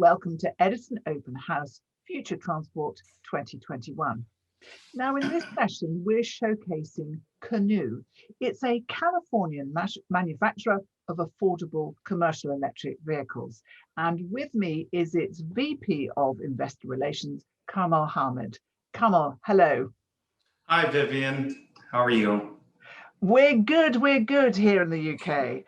welcome to Edison Open House Future Transport 2021. Now in this session, we're showcasing Canoo. It's a Californian manufacturer of affordable commercial electric vehicles. And with me is its VP of Investor Relations, Kamal Hamid. Kamal, hello. Hi, Vivian. How are you? We're good here in the UK.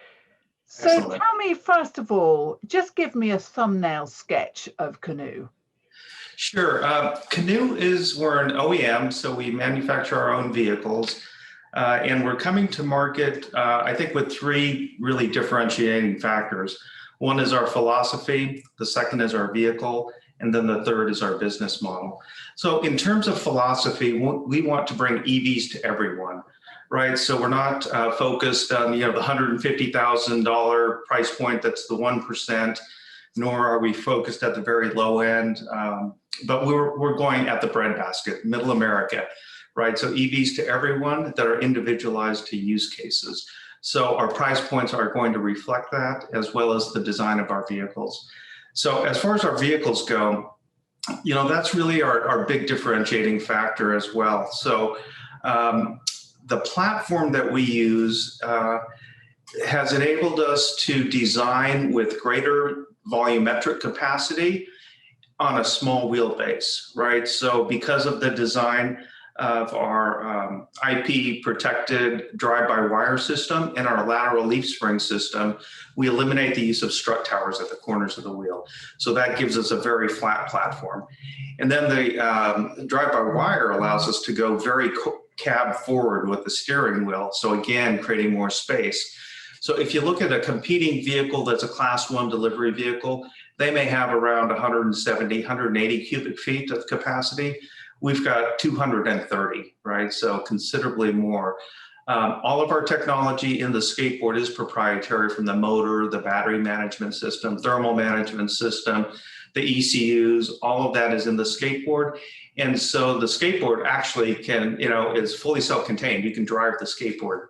So Excellent. Tell me, first of all, just give me a thumbnail sketch of Canoo. Sure. Canoo we're an OEM, so we manufacture our own vehicles. And we're coming to market, I think, with three really differentiating factors. One is our philosophy, the second is our vehicle, and then the third is our business model. So in terms of philosophy, we want to bring EVs to everyone. Right, so we're not focused on the $150,000 price point. That's the 1%. Nor are we focused at the very low end. But we're going at the breadbasket, middle America, right? So EVs to everyone that are individualized to use cases. So our price points are going to reflect that, as well as the design of our vehicles. So as far as our vehicles go, that's really our big differentiating factor as well. So. The platform that we use has enabled us to design with greater volumetric capacity on a small wheelbase, right? So because of the design of our IP protected drive-by-wire system and our lateral leaf spring system, we eliminate the use of strut towers at the corners of the wheel. So that gives us a very flat platform. And then the drive-by-wire allows us to go very cab forward with the steering wheel. So again, creating more space. So if you look at a competing vehicle that's a class 1 delivery vehicle, they may have around 170, 180 cubic feet of capacity. We've got 230, right? So considerably more. All of our technology in the skateboard is proprietary, from the motor, the battery management system, thermal management system, the ECUs, all of that is in the skateboard. And so the skateboard actually is fully self-contained. You can drive the skateboard.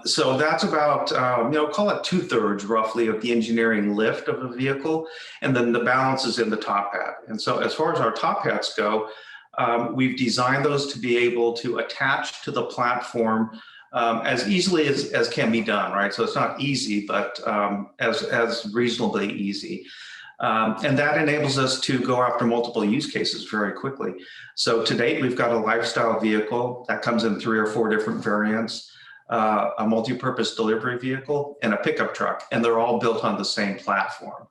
So that's about, call it 2/3 roughly of the engineering lift of a vehicle. And then the balance is in the top hat. And so as far as our top hats go, we've designed those to be able to attach to the platform as easily as can be done, right? So it's not easy, but as reasonably easy. And that enables us to go after multiple use cases very quickly. So to date, we've got a lifestyle vehicle that comes in 3 or 4 different variants, a multi-purpose delivery vehicle, and a pickup truck, and they're all built on the same platform,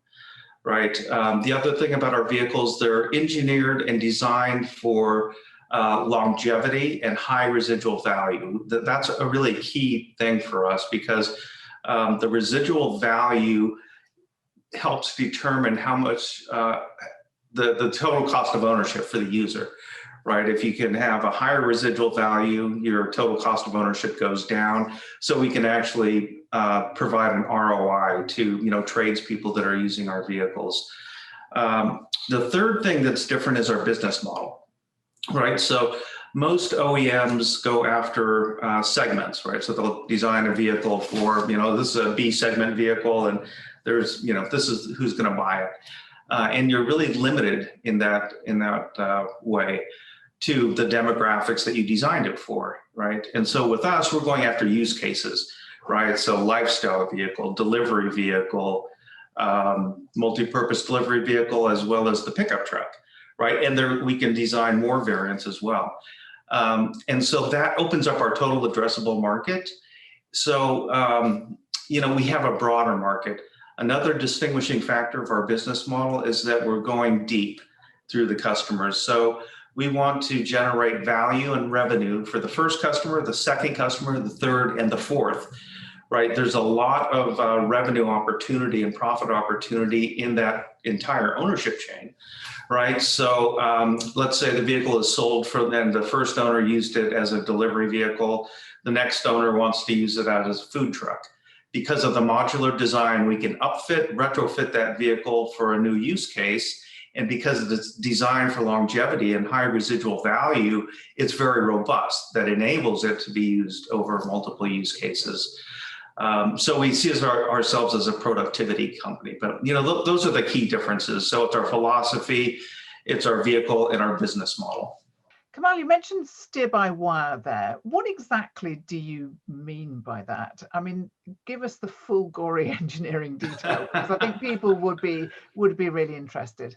right? The other thing about our vehicles, they're engineered and designed for longevity and high residual value. That's a really key thing for us, because the residual value helps determine how much the total cost of ownership for the user, right? If you can have a higher residual value, your total cost of ownership goes down. So we can actually provide an ROI to tradespeople that are using our vehicles. The third thing that's different is our business model, right? So most OEMs go after segments, right? So they'll design a vehicle for, this is a B segment vehicle, and there's, this is who's going to buy it. And you're really limited in that way to the demographics that you designed it for, right? And so with us, we're going after use cases, right? So lifestyle vehicle, delivery vehicle, multi-purpose delivery vehicle, as well as the pickup truck, right? And there we can design more variants as well. And so that opens up our total addressable market. So, we have a broader market. Another distinguishing factor of our business model is that we're going deep through the customers. So we want to generate value and revenue for the first customer, the second customer, the third, and the fourth, right? There's a lot of revenue opportunity and profit opportunity in that entire ownership chain, right? So let's say the vehicle is sold then the first owner used it as a delivery vehicle. The next owner wants to use it as a food truck. Because of the modular design, we can upfit, retrofit that vehicle for a new use case. And because it's designed for longevity and high residual value, it's very robust. That enables it to be used over multiple use cases. So we see ourselves as a productivity company, but those are the key differences. So it's our philosophy, it's our vehicle, and our business model. Kamal, you mentioned steer-by-wire there. What exactly do you mean by that? I mean, give us the full gory engineering detail, because I think people would be really interested.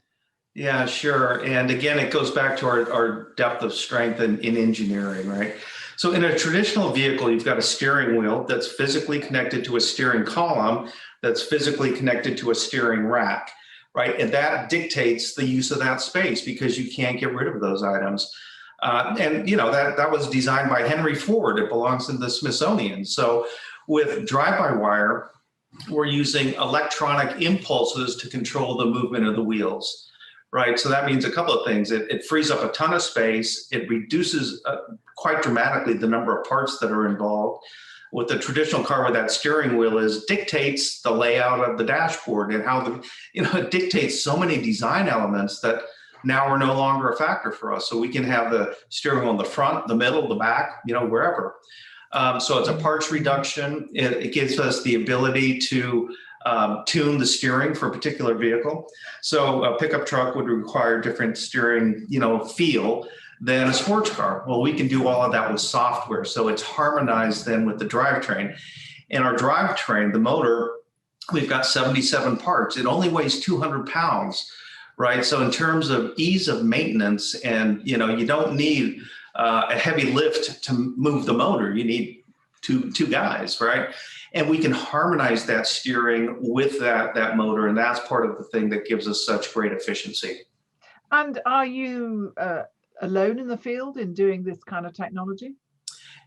Yeah, sure. And again, it goes back to our depth of strength in engineering, right? So in a traditional vehicle, you've got a steering wheel that's physically connected to a steering column that's physically connected to a steering rack, right? And that dictates the use of that space because you can't get rid of those items. And that was designed by Henry Ford. It belongs in the Smithsonian. So with drive-by-wire, we're using electronic impulses to control the movement of the wheels, right? So that means a couple of things. It frees up a ton of space. It reduces quite dramatically the number of parts that are involved. With the traditional car where that steering wheel is, dictates the layout of the dashboard and how it dictates so many design elements that now are no longer a factor for us. So we can have the steering wheel in the front, the middle, the back, wherever. So it's a parts reduction. It gives us the ability to tune the steering for a particular vehicle. So a pickup truck would require different steering, feel than a sports car. Well, we can do all of that with software. So it's harmonized then with the drivetrain. And our drivetrain, the motor, we've got 77 parts. It only weighs 200 pounds. Right. So in terms of ease of maintenance, and you don't need a heavy lift to move the motor. You need two guys, right? And we can harmonize that steering with that motor, and that's part of the thing that gives us such great efficiency. And are you alone in the field in doing this kind of technology?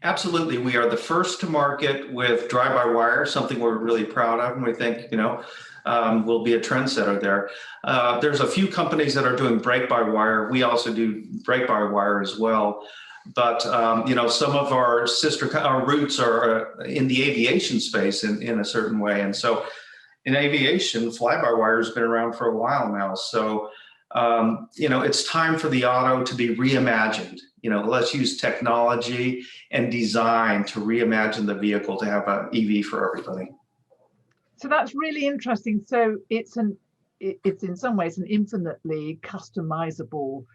Absolutely. We are the first to market with drive-by-wire, something we're really proud of, and we think will be a trendsetter there. There's a few companies that are doing brake-by-wire. We also do brake-by-wire as well. But some of our roots are in the aviation space in a certain way. And so in aviation, fly-by-wire has been around for a while now. So it's time for the auto to be reimagined. Let's use technology and design to reimagine the vehicle to have an EV for everybody. So that's really interesting. So it's in some ways an infinitely customizable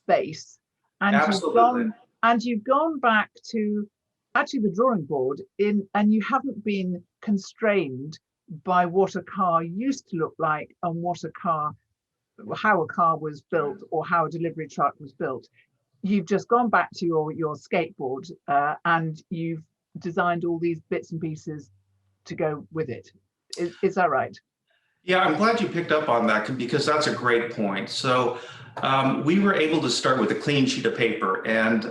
base. And absolutely. You've gone back to actually the drawing board and you haven't been constrained by what a car used to look like and how a car was built or how a delivery truck was built. You've just gone back to your skateboard and you've designed all these bits and pieces to go with it. Is that right? Yeah, I'm glad you picked up on that because that's a great point. So we were able to start with a clean sheet of paper and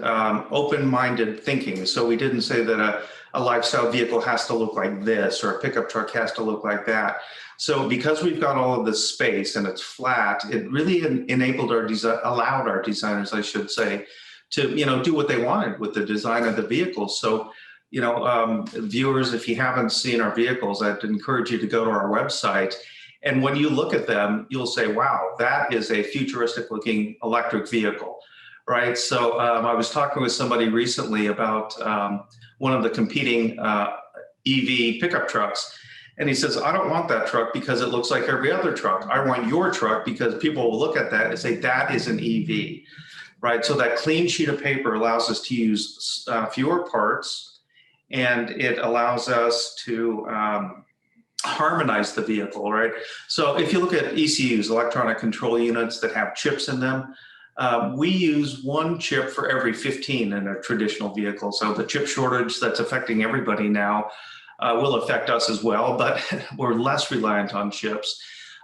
open-minded thinking. So we didn't say that a lifestyle vehicle has to look like this or a pickup truck has to look like that. So because we've got all of this space and it's flat, it really allowed our designers, I should say, to do what they wanted with the design of the vehicle. So viewers, if you haven't seen our vehicles, I'd encourage you to go to our website. And when you look at them, you'll say, wow, that is a futuristic looking electric vehicle, right? So I was talking with somebody recently about one of the competing EV pickup trucks. And he says, I don't want that truck because it looks like every other truck. I want your truck because people will look at that and say, that is an EV, right? So that clean sheet of paper allows us to use fewer parts, and it allows us to harmonize the vehicle, right? So if you look at ECUs, electronic control units that have chips in them, we use one chip for every 15 in a traditional vehicle. So the chip shortage that's affecting everybody now will affect us as well, but we're less reliant on chips.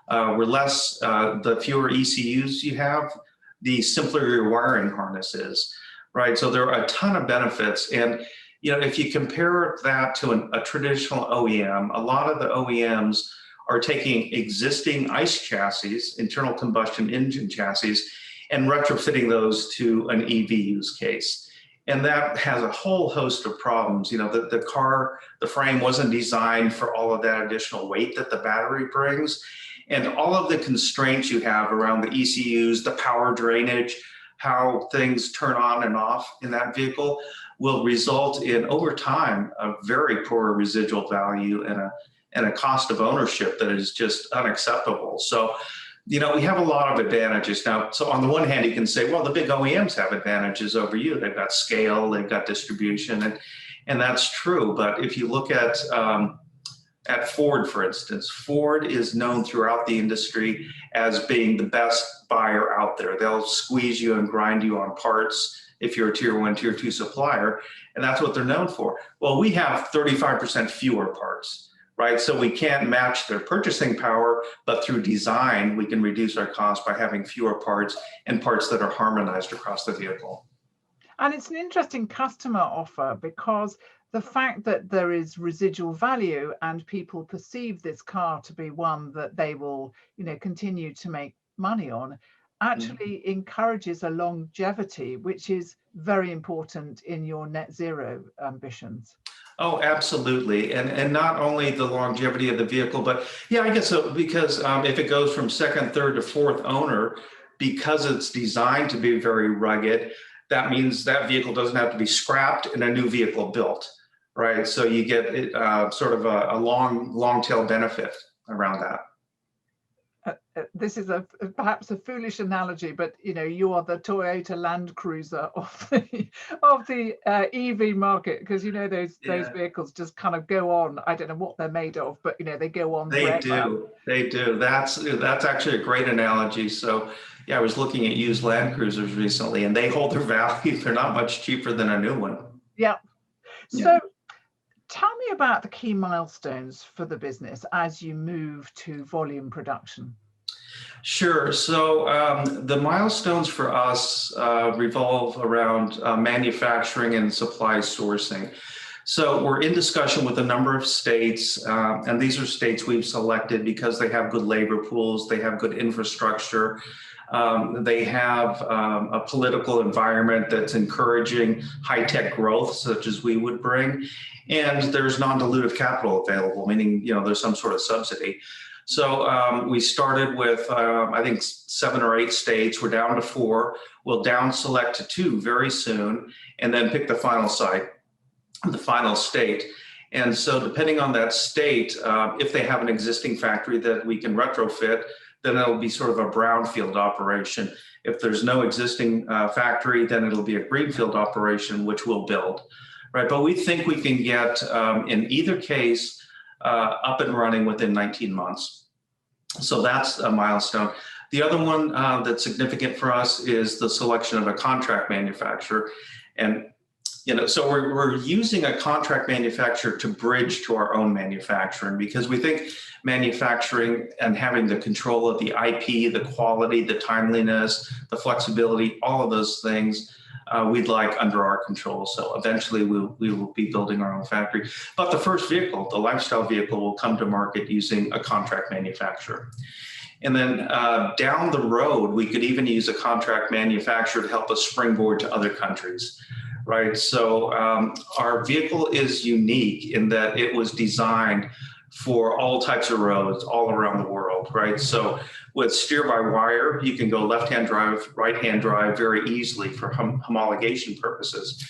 The fewer ECUs you have, the simpler your wiring harness is, right? So there are a ton of benefits. And if you compare that to a traditional OEM, a lot of the OEMs are taking existing ICE chassis, internal combustion engine chassis, and retrofitting those to an EV use case. And that has a whole host of problems. The frame wasn't designed for all of that additional weight that the battery brings. And all of the constraints you have around the ECUs, the power drainage, how things turn on and off in that vehicle, will result in, over time, a very poor residual value and a cost of ownership that is just unacceptable. So, we have a lot of advantages now. So on the one hand, you can say, well, the big OEMs have advantages over you. They've got scale, they've got distribution, and that's true. But if you look at Ford, for instance, Ford is known throughout the industry as being the best buyer out there. They'll squeeze you and grind you on parts if you're a tier 1, tier 2 supplier, and that's what they're known for. Well, we have 35% fewer parts, right? So we can't match their purchasing power, but through design, we can reduce our cost by having fewer parts and parts that are harmonized across the vehicle. And it's an interesting customer offer, because the fact that there is residual value and people perceive this car to be one that they will, continue to make money on, actually encourages a longevity, which is very important in your net zero ambitions. Oh, absolutely. And not only the longevity of the vehicle, but yeah, I guess so, because if it goes from second, third to fourth owner, because it's designed to be very rugged, that means that vehicle doesn't have to be scrapped and a new vehicle built, right? So you get sort of a long tail benefit around that. This is perhaps a foolish analogy, but you are the Toyota Land Cruiser of the EV market, because those vehicles just kind of go on. I don't know what they're made of, but they go on. They do. That's actually a great analogy. So yeah, I was looking at used Land Cruisers recently, and they hold their value. They're not much cheaper than a new one. Yeah. So tell me about the key milestones for the business as you move to volume production. Sure. So the milestones for us revolve around manufacturing and supply sourcing. So we're in discussion with a number of states, and these are states we've selected because they have good labor pools, they have good infrastructure, they have a political environment that's encouraging high-tech growth, such as we would bring, and there's non-dilutive capital available, meaning there's some sort of subsidy. So we started with, I think, 7 or 8 states. We're down to 4. We'll down select to 2 very soon, and then pick the final site, the final state. And so depending on that state, if they have an existing factory that we can retrofit, then it'll be sort of a brownfield operation. If there's no existing factory, then it'll be a greenfield operation, which we'll build, right? But we think we can get, in either case, up and running within 19 months. So that's a milestone. The other one that's significant for us is the selection of a contract manufacturer. And so we're using a contract manufacturer to bridge to our own manufacturing, because we think manufacturing and having the control of the IP, the quality, the timeliness, the flexibility, all of those things we'd like under our control. So eventually we will be building our own factory. But the first vehicle, the lifestyle vehicle, will come to market using a contract manufacturer. And then down the road, we could even use a contract manufacturer to help us springboard to other countries, right? So our vehicle is unique in that it was designed for all types of roads all around the world, right? So with steer-by-wire, you can go left-hand drive, right-hand drive very easily for homologation purposes.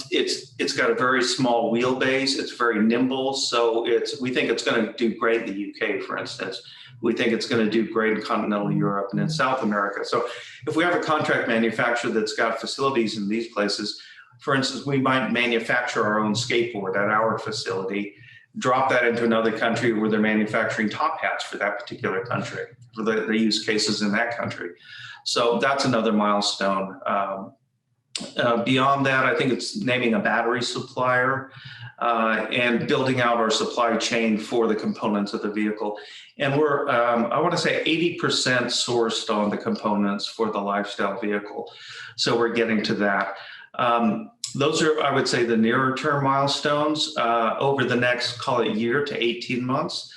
It's got a very small wheelbase. It's very nimble. So we think it's going to do great in the UK, for instance. We think it's going to do great in continental Europe and in South America. So if we have a contract manufacturer that's got facilities in these places, for instance, we might manufacture our own skateboard at our facility, drop that into another country where they're manufacturing top hats for that particular country, for the use cases in that country. So that's another milestone. Beyond that, I think it's naming a battery supplier and building out our supply chain for the components of the vehicle. And we're, I want to say 80% sourced on the components for the lifestyle vehicle. So we're getting to that. Those are, I would say, the nearer term milestones over the next, call it, year to 18 months.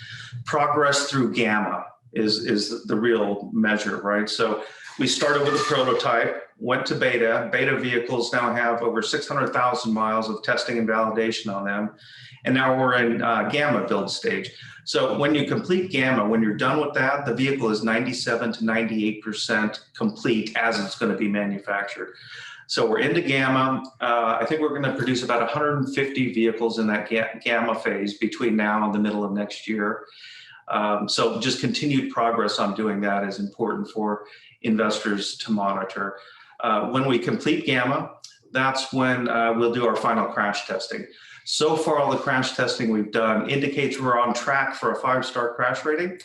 Progress through Gamma is the real measure, right? So we started with a prototype, went to beta. Beta vehicles now have over 600,000 miles of testing and validation on them. And now we're in Gamma build stage. So when you complete Gamma, when you're done with that, the vehicle is 97 to 98% complete as it's going to be manufactured. So we're into Gamma. I think we're going to produce about 150 vehicles in that Gamma phase between now and the middle of next year. So just continued progress on doing that is important for investors to monitor. When we complete Gamma, that's when we'll do our final crash testing. So far, all the crash testing we've done indicates we're on track for a 5-star crash rating.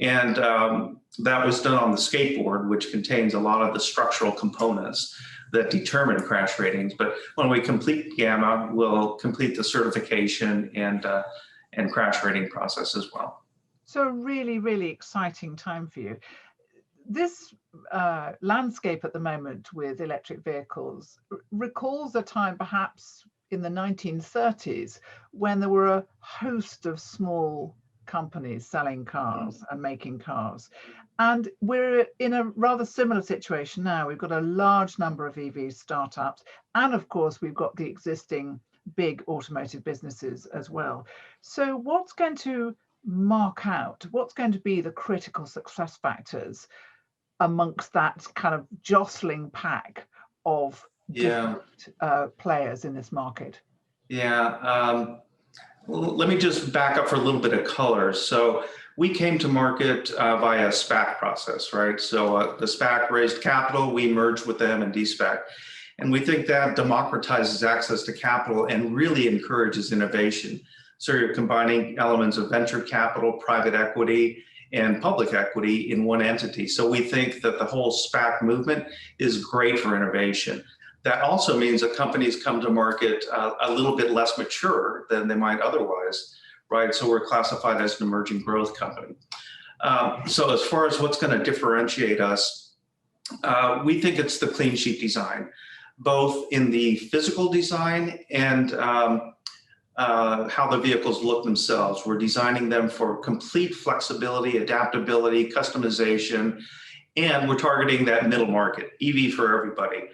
And that was done on the skateboard, which contains a lot of the structural components that determine crash ratings. But when we complete Gamma, we'll complete the certification and crash rating process as well. So a really, really exciting time for you. This landscape at the moment with electric vehicles recalls a time perhaps in the 1930s when there were a host of small companies selling cars and making cars. And we're in a rather similar situation now. We've got a large number of EV startups, and of course we've got the existing big automotive businesses as well. So what's going to mark out, what's going to be the critical success factors amongst that kind of jostling pack of different players in this market? Let me just back up for a little bit of color. So we came to market via SPAC process, right? So the SPAC raised capital, we merged with them and de-SPAC. And we think that democratizes access to capital and really encourages innovation. So you're combining elements of venture capital, private equity, and public equity in one entity. So we think that the whole SPAC movement is great for innovation. That also means that companies come to market a little bit less mature than they might otherwise, right? So we're classified as an emerging growth company. So as far as what's going to differentiate us, we think it's the clean sheet design, both in the physical design and how the vehicles look themselves. We're designing them for complete flexibility, adaptability, customization, and we're targeting that middle market, EV for everybody,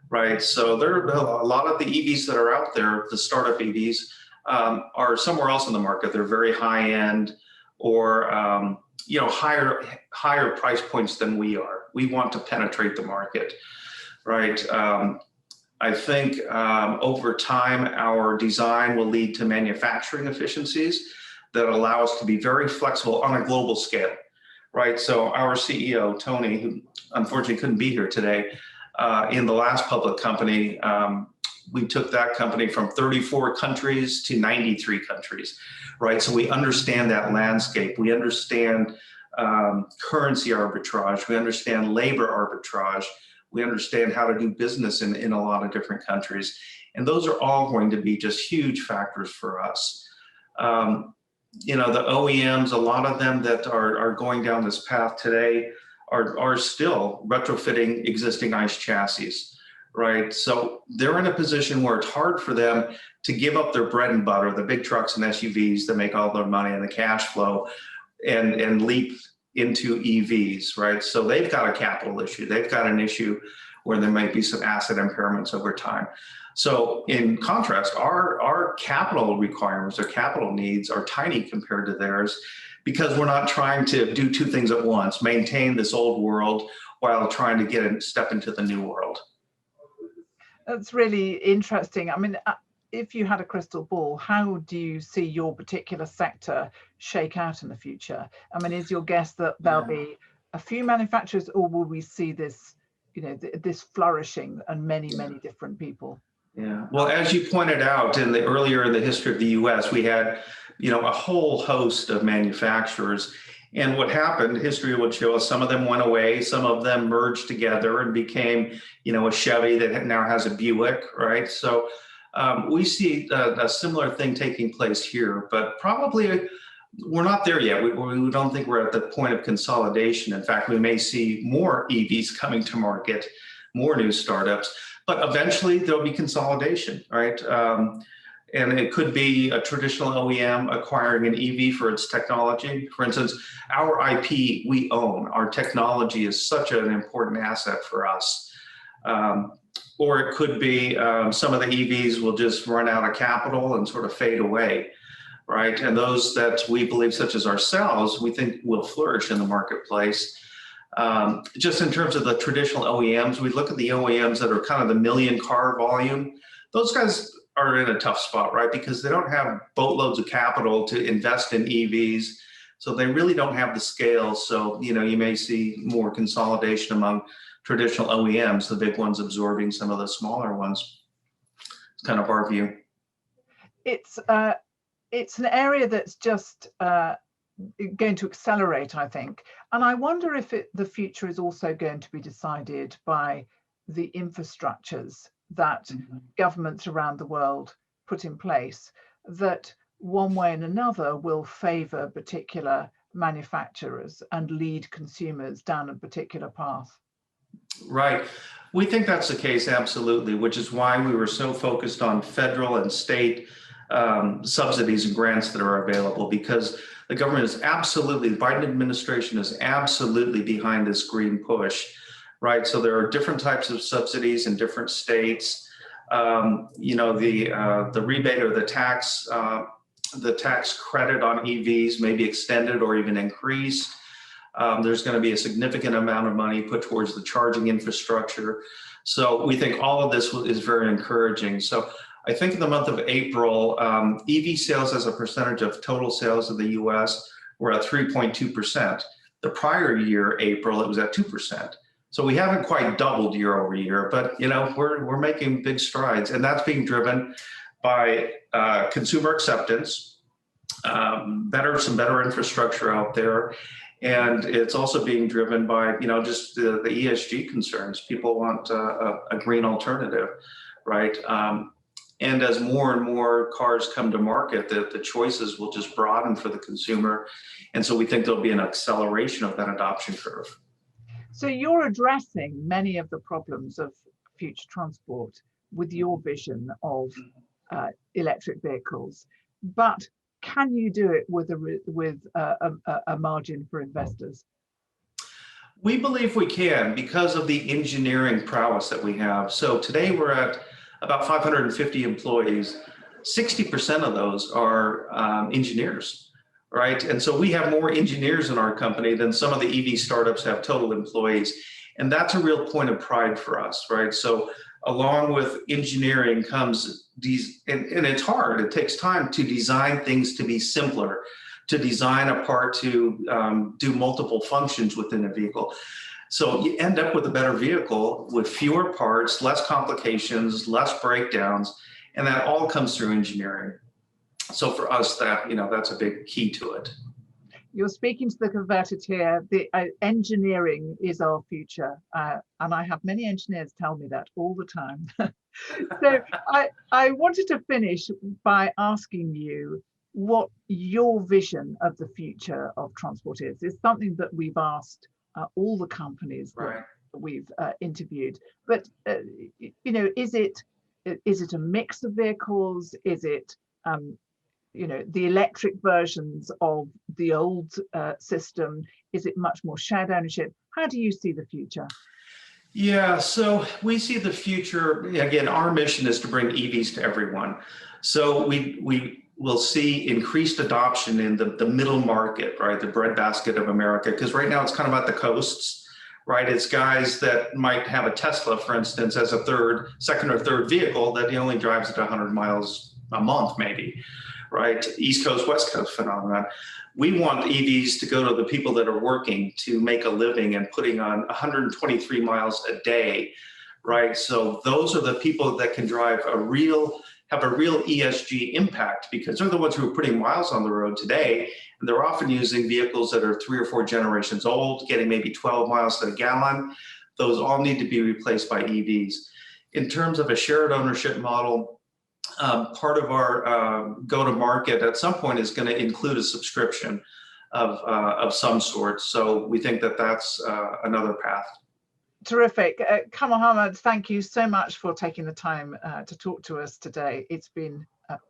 right? So there are a lot of the EVs that are out there, the startup EVs, are somewhere else in the market. They're very high end or higher price points than we are. We want to penetrate the market, right? I think over time, our design will lead to manufacturing efficiencies that allow us to be very flexible on a global scale, right? So our CEO, Tony, who unfortunately couldn't be here today, in the last public company, we took that company from 34 countries to 93 countries, right? So we understand that landscape. We understand currency arbitrage. We understand labor arbitrage. We understand how to do business in a lot of different countries. And those are all going to be just huge factors for us. The OEMs, a lot of them that are going down this path today are still retrofitting existing ICE chassis, right? So they're in a position where it's hard for them to give up their bread and butter, the big trucks and SUVs that make all their money and the cash flow, and leap into EVs, right? So they've got a capital issue. They've got an issue where there might be some asset impairments over time. So in contrast, our capital requirements or capital needs are tiny compared to theirs because we're not trying to do two things at once, maintain this old world while trying to step into the new world. That's really interesting. I mean, if you had a crystal ball, how do you see your particular sector shake out in the future? I mean, is your guess that there'll be a few manufacturers, or will we see this, this flourishing and many different people? Yeah. Well, as you pointed out, earlier in the history of the U.S., we had, a whole host of manufacturers. And what happened, history would show us some of them went away, some of them merged together and became, a Chevy that now has a Buick, right? So we see a similar thing taking place here, but probably we're not there yet. We don't think we're at the point of consolidation. In fact, we may see more EVs coming to market, more new startups, but eventually there'll be consolidation, right? And it could be a traditional OEM acquiring an EV for its technology. For instance, our IP we own. Our technology is such an important asset for us. Or it could be some of the EVs will just run out of capital and sort of fade away, right? And those that we believe, such as ourselves, we think will flourish in the marketplace. Just in terms of the traditional OEMs, we look at the OEMs that are kind of the million car volume. Those guys are in a tough spot, right? Because they don't have boatloads of capital to invest in EVs. So they really don't have the scale. So, you may see more consolidation among traditional OEMs, the big ones absorbing some of the smaller ones. It's kind of our view. It's an area that's just going to accelerate, I think. And I wonder if the future is also going to be decided by the infrastructures that governments around the world put in place, that one way and another will favor particular manufacturers and lead consumers down a particular path. Right. We think that's the case, absolutely, which is why we were so focused on federal and state subsidies and grants that are available, because the government is absolutely, the Biden administration is absolutely behind this green push, right? So there are different types of subsidies in different states. The rebate or the tax credit on EVs may be extended or even increased. There's going to be a significant amount of money put towards the charging infrastructure. So we think all of this is very encouraging. So I think in the month of April, EV sales as a percentage of total sales of the US were at 3.2%. The prior year, April, it was at 2%. So we haven't quite doubled year over year, but we're making big strides, and that's being driven by consumer acceptance, some better infrastructure out there. And it's also being driven by, just the ESG concerns. People want a green alternative, right? And as more and more cars come to market, the choices will just broaden for the consumer. And so we think there'll be an acceleration of that adoption curve. So you're addressing many of the problems of future transport with your vision of electric vehicles, but can you do it with a margin for investors? We believe we can, because of the engineering prowess that we have. So today we're at about 550 employees. 60% of those are engineers, right? And so we have more engineers in our company than some of the EV startups have total employees. And that's a real point of pride for us, right? So along with engineering comes these, and it's hard, it takes time to design things to be simpler, to design a part to do multiple functions within a vehicle. So you end up with a better vehicle with fewer parts, less complications, less breakdowns, and that all comes through engineering. So for us, that's a big key to it. You're speaking to the converted here. The engineering is our future, and I have many engineers tell me that all the time. So I wanted to finish by asking you what your vision of the future of transport is. It's something that we've asked all the companies that we've interviewed. But is it a mix of vehicles? Is it the electric versions of the old system? Is it much more shared ownership? How do you see the future? Yeah, so we see the future, again, our mission is to bring EVs to everyone. So we will see increased adoption in the middle market, right? The breadbasket of America, because right now it's kind of at the coasts, right? It's guys that might have a Tesla, for instance, as a second or third vehicle that he only drives at 100 miles a month, maybe, right? East Coast, West Coast phenomenon. We want EVs to go to the people that are working to make a living and putting on 123 miles a day, right? So those are the people that can have a real ESG impact, because they're the ones who are putting miles on the road today. And they're often using vehicles that are 3 or 4 generations old, getting maybe 12 miles to the gallon. Those all need to be replaced by EVs. In terms of a shared ownership model, part of our go-to-market at some point is going to include a subscription of some sort. So we think that that's another path. Terrific. Kamal Hamad, thank you so much for taking the time to talk to us today. It's been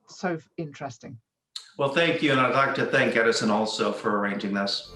so interesting. Well, thank you. And I'd like to thank Edison also for arranging this.